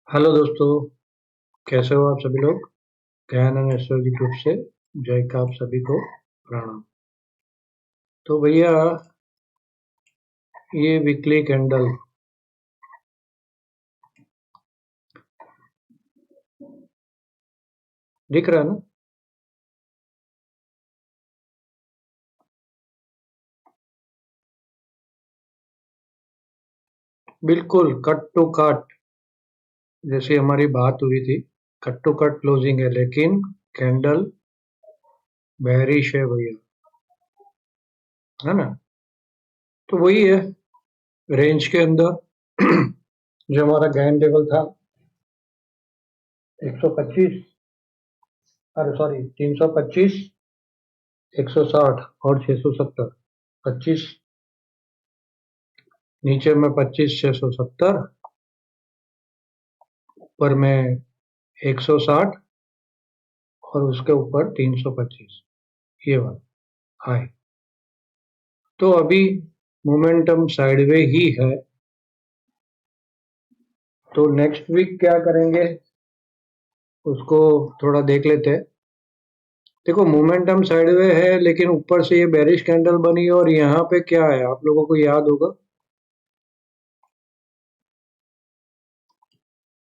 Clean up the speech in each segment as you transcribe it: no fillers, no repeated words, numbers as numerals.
Hello दोस्तों, कैसे हो आप सभी लोग। ज्ञान एंड एस्ट्रोलॉजी ग्रुप से जय का आप सभी को प्रणाम। तो भैया, ये वीकली कैंडल दिख रहा है ना। बिल्कुल कट टू कट, जैसे हमारी बात हुई थी। कट टू कट क्लोजिंग है, लेकिन कैंडल बेरिश है भैया, है ना। तो वही है, रेंज के अंदर जो हमारा ज्ञान लेवल था 125, अरे सॉरी 325, 160 और 670। 25 नीचे में 25, 670, ऊपर में 160 और उसके ऊपर 325, ये वाला हाई। तो अभी मोमेंटम साइडवे ही है। तो नेक्स्ट वीक क्या करेंगे उसको थोड़ा देख लेते हैं। देखो, मोमेंटम साइडवे है, लेकिन ऊपर से ये बेरिश कैंडल बनी और यहाँ पे क्या है आप लोगों को याद होगा।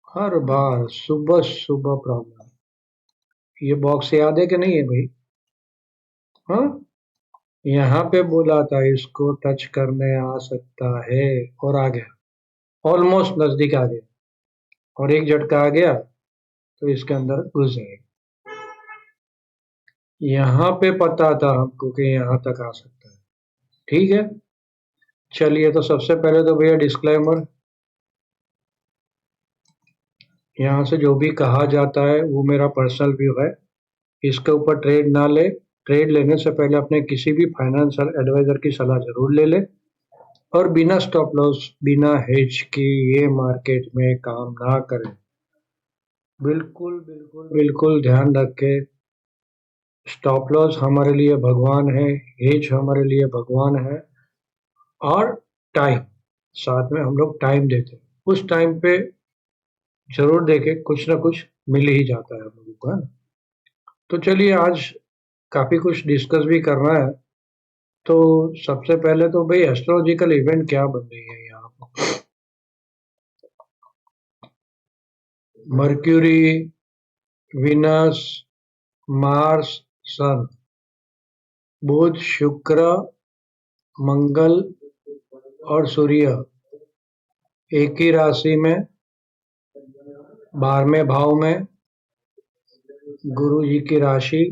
हर बार सुबह सुबह प्रॉब्लम। ये बॉक्स याद है कि नहीं है भाई। हाँ, यहाँ पे बोला था इसको टच करने आ सकता है, और आ गया, ऑलमोस्ट नजदीक आ गया, और एक झटका आ गया तो इसके अंदर घुस जाएगा। यहाँ पे पता था हमको कि यहाँ तक आ सकता है। ठीक है, चलिए। तो सबसे पहले तो भैया डिस्क्लेमर, यहाँ से जो भी कहा जाता है वो मेरा पर्सनल व्यू है। इसके ऊपर ट्रेड ना ले। ट्रेड लेने से पहले अपने किसी भी फाइनेंशियल एडवाइजर की सलाह जरूर ले ले, और बिना स्टॉप लॉस बिना हेज की ये मार्केट में काम ना करें। बिल्कुल बिल्कुल बिल्कुल ध्यान रखे, स्टॉप लॉस हमारे लिए भगवान है, हेज हमारे लिए भगवान है, और टाइम साथ में हम लोग टाइम देते हैं। उस टाइम पे जरूर देखें, कुछ ना कुछ मिल ही जाता है हम लोगों को, है ना। तो चलिए, आज काफी कुछ डिस्कस भी करना है। तो सबसे पहले तो भाई एस्ट्रोलॉजिकल इवेंट क्या बन रही है यहाँ पर। मर्क्यूरी, विनस, मार्स, सन, बुध, शुक्र, मंगल और सूर्य एक ही राशि में 12वें भाव में, गुरु जी की राशि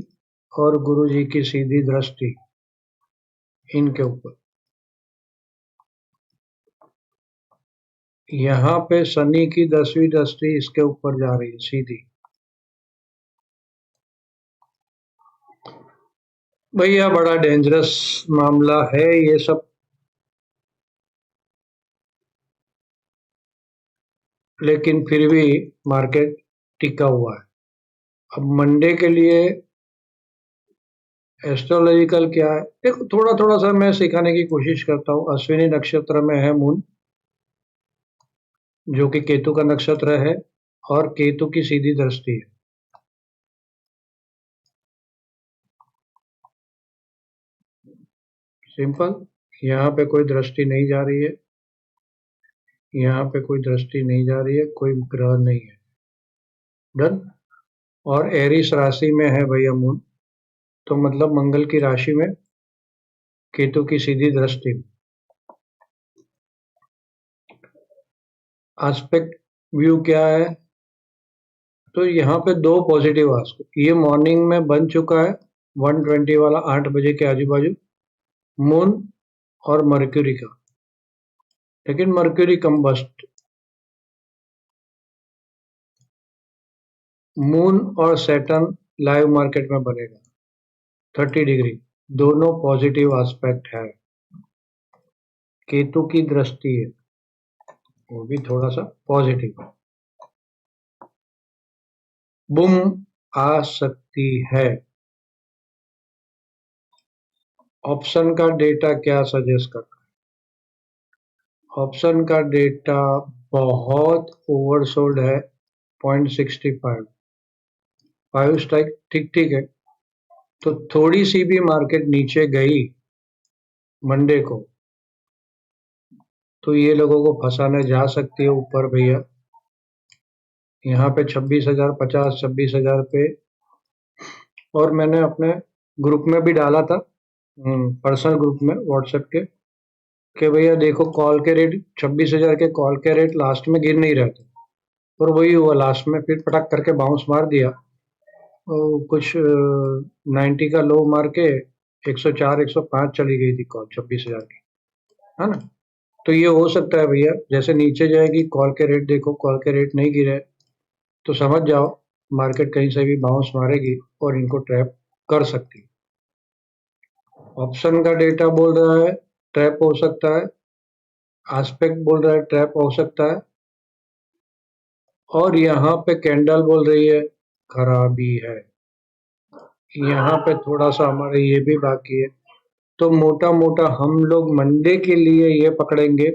और गुरु जी की सीधी दृष्टि इनके ऊपर। यहाँ पे शनि की 10वीं दृष्टि इसके ऊपर जा रही है सीधी। भैया बड़ा डेंजरस मामला है ये सब, लेकिन फिर भी मार्केट टिका हुआ है। अब मंडे के लिए एस्ट्रोलॉजिकल क्या है, देखो थोड़ा थोड़ा सा मैं सिखाने की कोशिश करता हूँ। अश्विनी नक्षत्र में है मून, जो कि केतु का नक्षत्र है, और केतु की सीधी दृष्टि है। सिंपल, यहाँ पे कोई दृष्टि नहीं जा रही है, यहाँ पे कोई दृष्टि नहीं जा रही है, कोई ग्रह नहीं है। डन। और एरिस राशि में है भैया मून, तो मतलब मंगल की राशि में केतु की सीधी दृष्टि। एस्पेक्ट व्यू क्या है, तो यहाँ पे दो पॉजिटिव एस्पेक्ट ये मॉर्निंग में बन चुका है, 120 वाला 8 बजे के आजू बाजू, मून और मर्क्यूरी का। लेकिन मर्क्यूरी कंबस्ट, मून और सैटर्न लाइव मार्केट में बनेगा 30 डिग्री, दोनों पॉजिटिव एस्पेक्ट है। केतु की दृष्टि है, वो भी थोड़ा सा पॉजिटिव है। बुम आ सकती है। ऑप्शन का डेटा क्या सजेस्ट करता है, ऑप्शन का डेटा बहुत ओवरसोल्ड है, 0.65 5 स्ट्राइक ठीक है। तो थोड़ी सी भी मार्केट नीचे गई मंडे को तो ये लोगों को फंसाने जा सकती है ऊपर भैया। यहाँ पे 26,050 26,000 पे। और मैंने अपने ग्रुप में भी डाला था, पर्सनल ग्रुप में व्हाट्सएप के, कि भैया देखो कॉल के रेट 26,000 के कॉल के रेट लास्ट में गिर नहीं रहे थे, और वही हुआ लास्ट में, फिर पटक करके बाउंस मार दिया। तो कुछ 90 का लो मार के 104 105 चली गई थी कॉल 26,000 की, है ना। तो ये हो सकता है भैया, जैसे नीचे जाएगी कॉल के रेट, देखो कॉल के रेट नहीं गिरे तो समझ जाओ मार्केट कहीं से भी बाउंस मारेगी और इनको ट्रैप कर सकती है। ऑप्शन का डेटा बोल रहा है ट्रैप हो सकता है, आस्पेक्ट बोल रहा है ट्रैप हो सकता है, और यहाँ पे कैंडल बोल रही है खराबी है। यहाँ पे थोड़ा सा हमारे ये भी बाकी है। तो मोटा मोटा हम लोग मंडे के लिए ये पकड़ेंगे।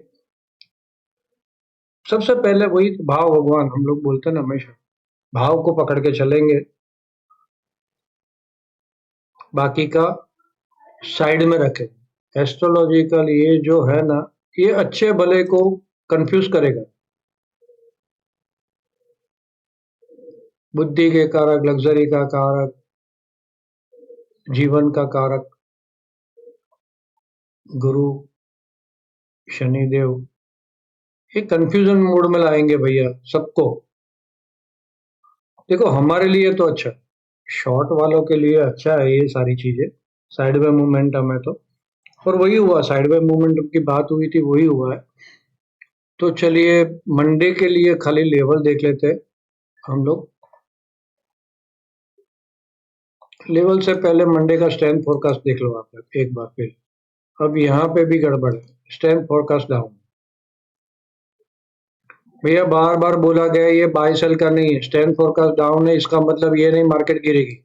सबसे पहले वही भाव भगवान हम लोग बोलते हैं ना, हमेशा भाव को पकड़ के चलेंगे, बाकी का साइड में रखें। एस्ट्रोलॉजिकल ये जो है ना, ये अच्छे भले को कंफ्यूज करेगा। बुद्धि के कारक, लग्जरी का कारक, जीवन का कारक गुरु शनिदेव, ये कंफ्यूजन मोड में लाएंगे भैया सबको। देखो हमारे लिए तो अच्छा, शॉर्ट वालों के लिए अच्छा है ये सारी चीजें, साइड में मोमेंटम है तो। और वही हुआ, साइड में मोमेंटम की बात हुई थी, वही हुआ है। तो चलिए मंडे के लिए खाली लेवल देख लेते हैं हम लोग। लेवल से पहले मंडे का स्ट्रेंथ फोरकास्ट देख लो आप एक बार फिर। अब यहाँ पे भी गड़बड़ है, स्ट्रेंथ फोरकास्ट डाउन। भैया बार बार बोला गया ये बाय सेल का नहीं है, स्ट्रेंथ फोरकास्ट डाउन है, इसका मतलब ये नहीं मार्केट गिरेगी।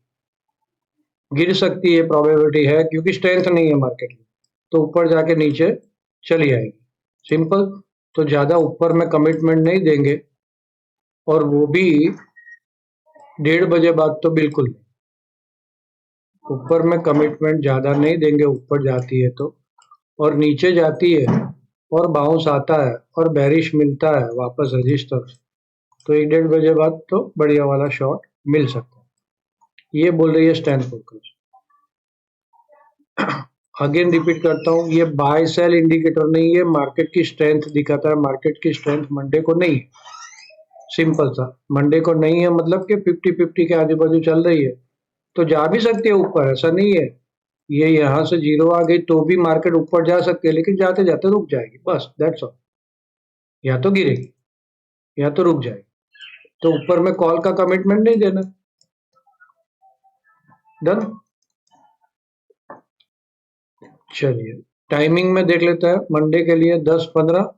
गिर सकती है, प्रोबेबिलिटी है, क्योंकि स्ट्रेंथ नहीं है मार्केट में, तो ऊपर जाके नीचे चली आएगी, सिंपल। तो ज्यादा ऊपर में कमिटमेंट नहीं देंगे, और वो भी 1:30 बजे बाद तो बिल्कुल नहीं। ऊपर में कमिटमेंट ज्यादा नहीं देंगे, ऊपर जाती है तो, और नीचे जाती है और बाउंस आता है और बेरिश मिलता है वापस रजिस्टर, तो 1:30 बजे बाद तो बढ़िया वाला शॉट मिल सकता है। ये बोल रही है स्टैंड फोकस। अगेन रिपीट करता हूँ, ये बाय सेल इंडिकेटर नहीं है, मार्केट की स्ट्रेंथ दिखाता है। मार्केट की स्ट्रेंथ मंडे को नहीं है, सिंपल सा। मंडे को नहीं है मतलब कि 50-50 के आजू बाजू चल रही है, तो जा भी सकती है ऊपर, ऐसा नहीं है। ये यहाँ से जीरो आ गई तो भी मार्केट ऊपर जा सकती है, लेकिन जाते जाते रुक जाएगी, बस दैट्स ऑल। या तो गिरेगी या तो रुक जाएगी, तो ऊपर में कॉल का कमिटमेंट नहीं देना। डन। चलिए टाइमिंग में देख लेते हैं मंडे के लिए, 10:15,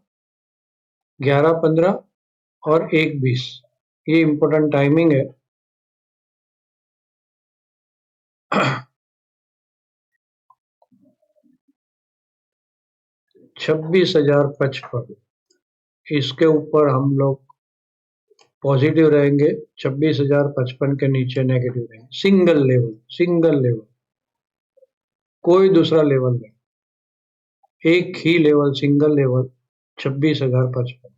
11:15 और 1:20, ये इंपॉर्टेंट टाइमिंग है। 26,055, इसके ऊपर हम लोग पॉजिटिव रहेंगे, 26,055 के नीचे नेगेटिव रहेंगे। सिंगल लेवल, सिंगल लेवल, कोई दूसरा लेवल नहीं, एक ही लेवल, सिंगल लेवल 26,055।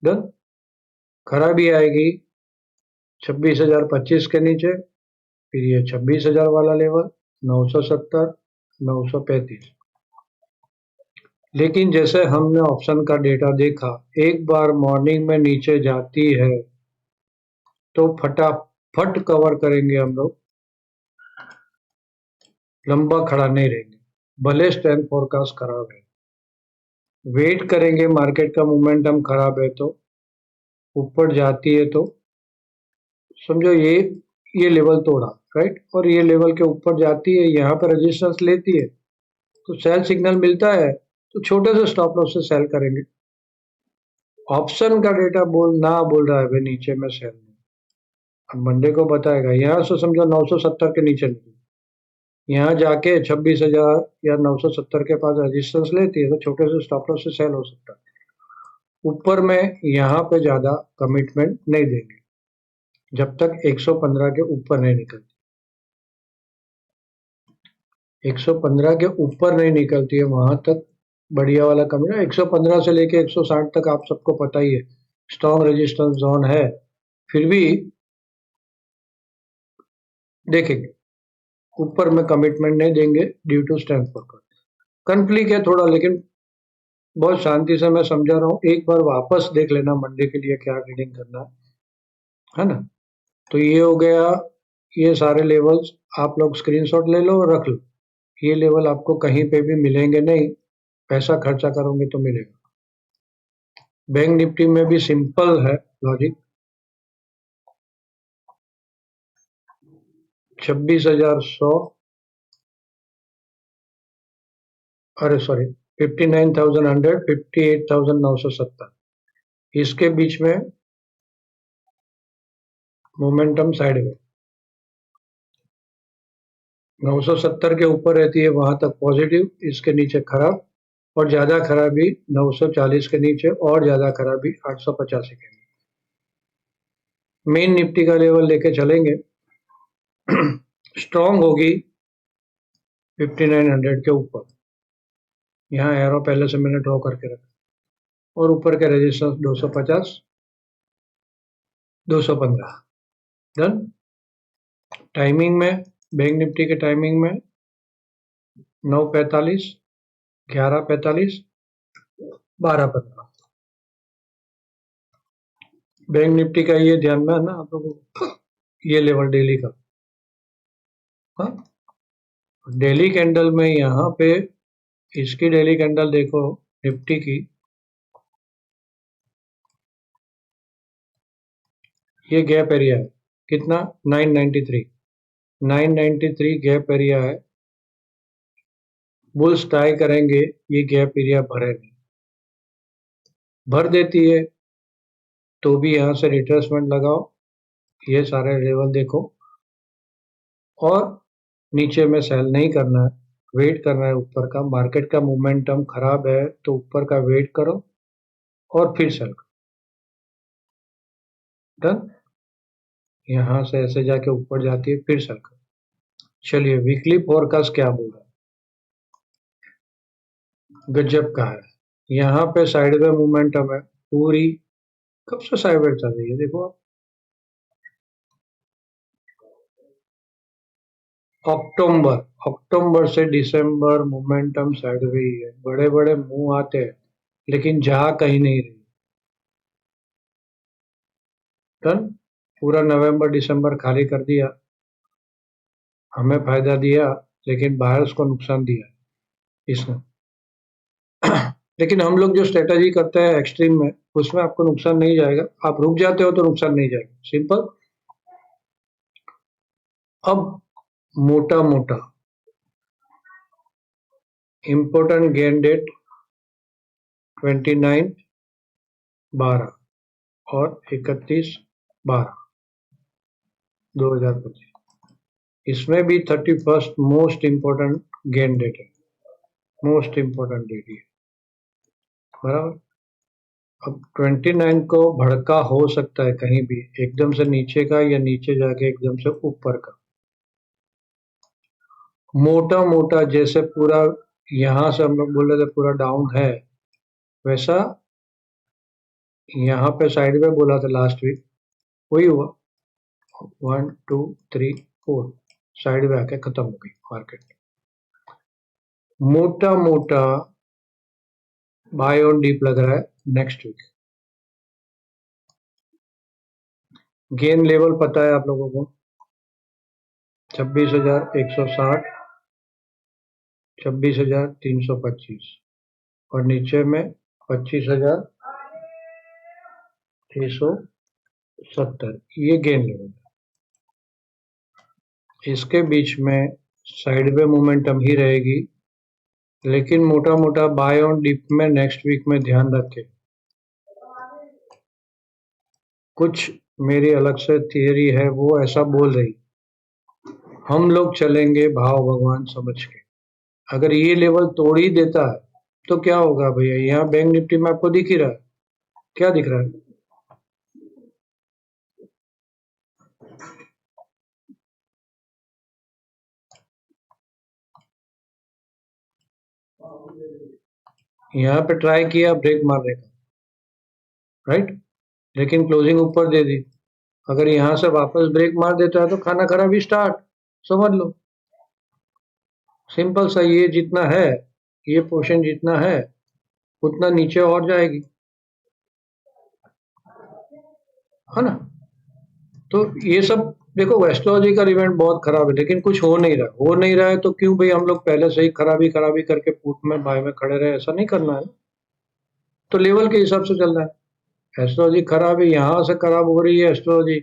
डन। खराबी आएगी 26,025 के नीचे, फिर ये 26,000 वाला लेवल, 970, 935। लेकिन जैसे हमने ऑप्शन का डेटा देखा, एक बार मॉर्निंग में नीचे जाती है तो फटाफट कवर करेंगे हम लोग, लंबा खड़ा नहीं रहेंगे, भले स्ट्रेंथ फोरकास्ट खराब है। वेट करेंगे, मार्केट का मोमेंटम खराब है तो, ऊपर जाती है तो समझो ये लेवल तोड़ा, राइट, और ये लेवल के ऊपर जाती है, यहाँ पर रेजिस्टेंस लेती है तो सेल सिग्नल मिलता है, तो छोटे से स्टॉप लॉस से सेल करेंगे। ऑप्शन का डेटा बोल रहा है भाई नीचे में सेल नहीं। अब मंडे को बताएगा, यहाँ से समझो 970 के नीचे नहीं, यहाँ जाके 26,000 या 970 के पास रेजिस्टेंस लेती है तो छोटे से स्टॉप लॉस से सेल हो सकता है। ऊपर में यहाँ पे ज्यादा कमिटमेंट नहीं देंगे, जब तक 115 के ऊपर नहीं निकलती। 115 के ऊपर नहीं निकलती है वहां तक बढ़िया वाला कम है। 115 से लेके 160 तक आप सबको पता ही है स्ट्रॉन्ग रेजिस्टेंस जोन है, फिर भी देखेंगे ऊपर में कमिटमेंट नहीं देंगे due to strength forecast. Conflict है थोड़ा, लेकिन बहुत शांति से मैं समझा रहा हूँ, एक बार वापस देख लेना मंडे के लिए क्या ट्रेडिंग करना है ना। तो ये हो गया, ये सारे लेवल्स आप लोग स्क्रीनशॉट ले लो और रख लो। ये लेवल आपको कहीं पे भी मिलेंगे नहीं, पैसा खर्चा करोगे तो मिलेगा। बैंक निफ्टी में भी सिंपल है लॉजिक, 26,100, अरे सॉरी 59,100, 58,970, इसके बीच में मोमेंटम साइड में 970 के ऊपर रहती है वहां तक पॉजिटिव, इसके नीचे खराब, और ज्यादा खराबी 940 के नीचे, और ज्यादा खराबी 885 के नीचे। मेन निफ्टी का लेवल लेके चलेंगे, स्ट्रॉन्ग होगी 5900 के ऊपर, यहाँ एरो पहले से मैंने ड्रॉ करके रखा, और ऊपर के रेजिस्टेंस 250, 215 डन। टाइमिंग में बैंक निफ्टी के टाइमिंग में 9:45, 11:45, 12:15। बैंक निफ्टी का ये ध्यान में है ना आप लोगों को, ये लेवल डेली का, हाँ डेली कैंडल में यहाँ पे इसकी डेली कैंडल देखो निफ्टी की, ये गैप एरिया है कितना 993, 993 गैप एरिया है। बुल्स ट्राई करेंगे ये गैप एरिया भरे नहीं, भर देती है तो भी यहाँ से रिट्रेसमेंट लगाओ, ये सारे लेवल देखो, और नीचे में सेल नहीं करना है, वेट करना है ऊपर का। मार्केट का मोमेंटम खराब है तो ऊपर का वेट करो और फिर सेल करो, डन। यहाँ से ऐसे जाके ऊपर जाती है फिर सेल करो। चलिए वीकली फोरकास्ट क्या बोल रहा है, गजब का है। यहाँ पे साइडवे मोमेंटम है पूरी, कब से साइडवे चल रही है देखो आप, अक्टूबर, अक्टूबर से दिसंबर मोमेंटम साइडवे ही है। बड़े बड़े मुंह आते हैं लेकिन जा कहीं नहीं रही, डन। पूरा नवंबर दिसंबर खाली कर दिया, हमें फायदा दिया लेकिन बायर्स को नुकसान दिया इसने। लेकिन हम लोग जो स्ट्रेटजी करते हैं एक्सट्रीम में, उसमें आपको नुकसान नहीं जाएगा, आप रुक जाते हो तो नुकसान नहीं जाएगा, सिंपल। अब मोटा मोटा इंपॉर्टेंट गेन डेट 29/12 और 31/12/2025, इसमें भी 31st मोस्ट इंपॉर्टेंट गेन डेट है, मोस्ट इंपॉर्टेंट डेट है, बराबर। अब 29 को भड़का हो सकता है कहीं भी, एकदम से नीचे का या नीचे जाके एकदम से ऊपर का। मोटा मोटा जैसे पूरा यहां से हम लोग बोल रहे थे पूरा डाउन है, वैसा यहाँ पे साइड में बोला था लास्ट वीक, वही हुआ। 1 2 3 4 साइड में आके खत्म हो गई मार्केट। मोटा मोटा बाय ऑन डीप लग रहा है नेक्स्ट वीक। गेन लेवल पता है आप लोगों को, 26,160, 26,325, और नीचे में 25,670, ये गेन लेवल है। इसके बीच में साइडवे मोमेंटम ही रहेगी, लेकिन मोटा मोटा बाय ऑन डिप में नेक्स्ट वीक में ध्यान रखें। कुछ मेरी अलग से थियरी है वो ऐसा बोल रही, हम लोग चलेंगे भाव भगवान समझ के। अगर ये लेवल तोड़ ही देता है तो क्या होगा भैया, यहाँ बैंक निफ्टी में आपको दिख ही रहा है, क्या दिख रहा है, यहाँ पे ट्राई किया ब्रेक मारने का, राइट, लेकिन क्लोजिंग ऊपर दे दी। अगर यहाँ से वापस ब्रेक मार देता है तो खाना खराबी स्टार्ट, समझ लो। सिंपल सा, ये जितना है, ये पोर्शन जितना है उतना नीचे और जाएगी, है ना। तो ये सब देखो, एस्ट्रोलॉजिकल इवेंट बहुत खराब है, लेकिन कुछ हो नहीं रहा है तो क्यों भाई हम लोग पहले से ही खराबी खराबी करके पुट में बाय में खड़े रहे, ऐसा नहीं करना है। तो लेवल के हिसाब से चलना है। एस्ट्रोलॉजी खराब है, यहाँ से खराब हो रही है एस्ट्रोलॉजी,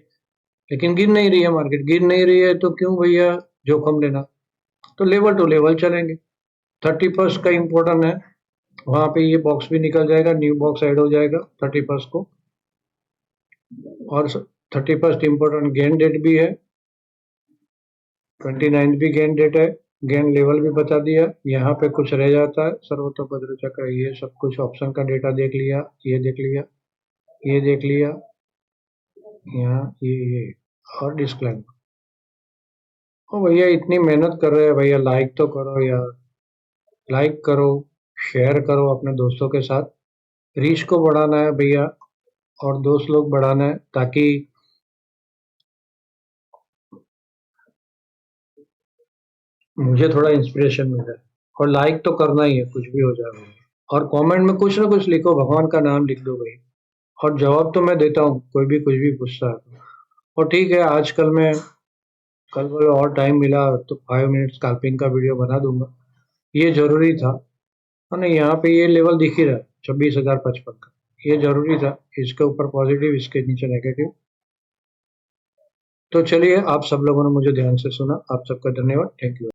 लेकिन गिर नहीं रही है मार्केट, गिर नहीं रही है तो क्यों भैया जोखम लेना। तो लेवल टू लेवल चलेंगे। 31st का इम्पोर्टेंट है, वहां पे ये बॉक्स भी निकल जाएगा, न्यू बॉक्स ऐड हो जाएगा 31st को। और 31st इम्पोर्टेंट गेन डेट भी है, 29 भी गेन डेट है। गेन लेवल भी बता दिया। यहाँ पे कुछ रह जाता है, सर्वतोभद्र चक्र, ये सब कुछ ऑप्शन का डेटा देख लिया, ये देख लिया, ये देख लिया, यहाँ ये और डिस्क्लेमर। ओ भैया इतनी मेहनत कर रहे हैं भैया, लाइक तो करो यार, लाइक करो, शेयर करो अपने दोस्तों के साथ। रीच को बढ़ाना है भैया, और दोस्त लोग बढ़ाना है, ताकि मुझे थोड़ा इंस्पिरेशन मिल जाए। और लाइक तो करना ही है, कुछ भी हो जाए भैया। और कमेंट में कुछ ना कुछ लिखो, भगवान का नाम लिख दो भाई। और जवाब तो मैं देता हूँ, कोई भी कुछ भी पूछता है तो। और ठीक है, आजकल मैं कल को और टाइम मिला तो 5 मिनट स्कैल्पिंग का वीडियो बना दूंगा, ये जरूरी था। है ना, यहाँ पे ये लेवल दिख ही रहा है 26,055 का, ये जरूरी था। इसके ऊपर पॉजिटिव, इसके नीचे नेगेटिव। तो चलिए, आप सब लोगों ने मुझे ध्यान से सुना, आप सबका धन्यवाद, थैंक यू।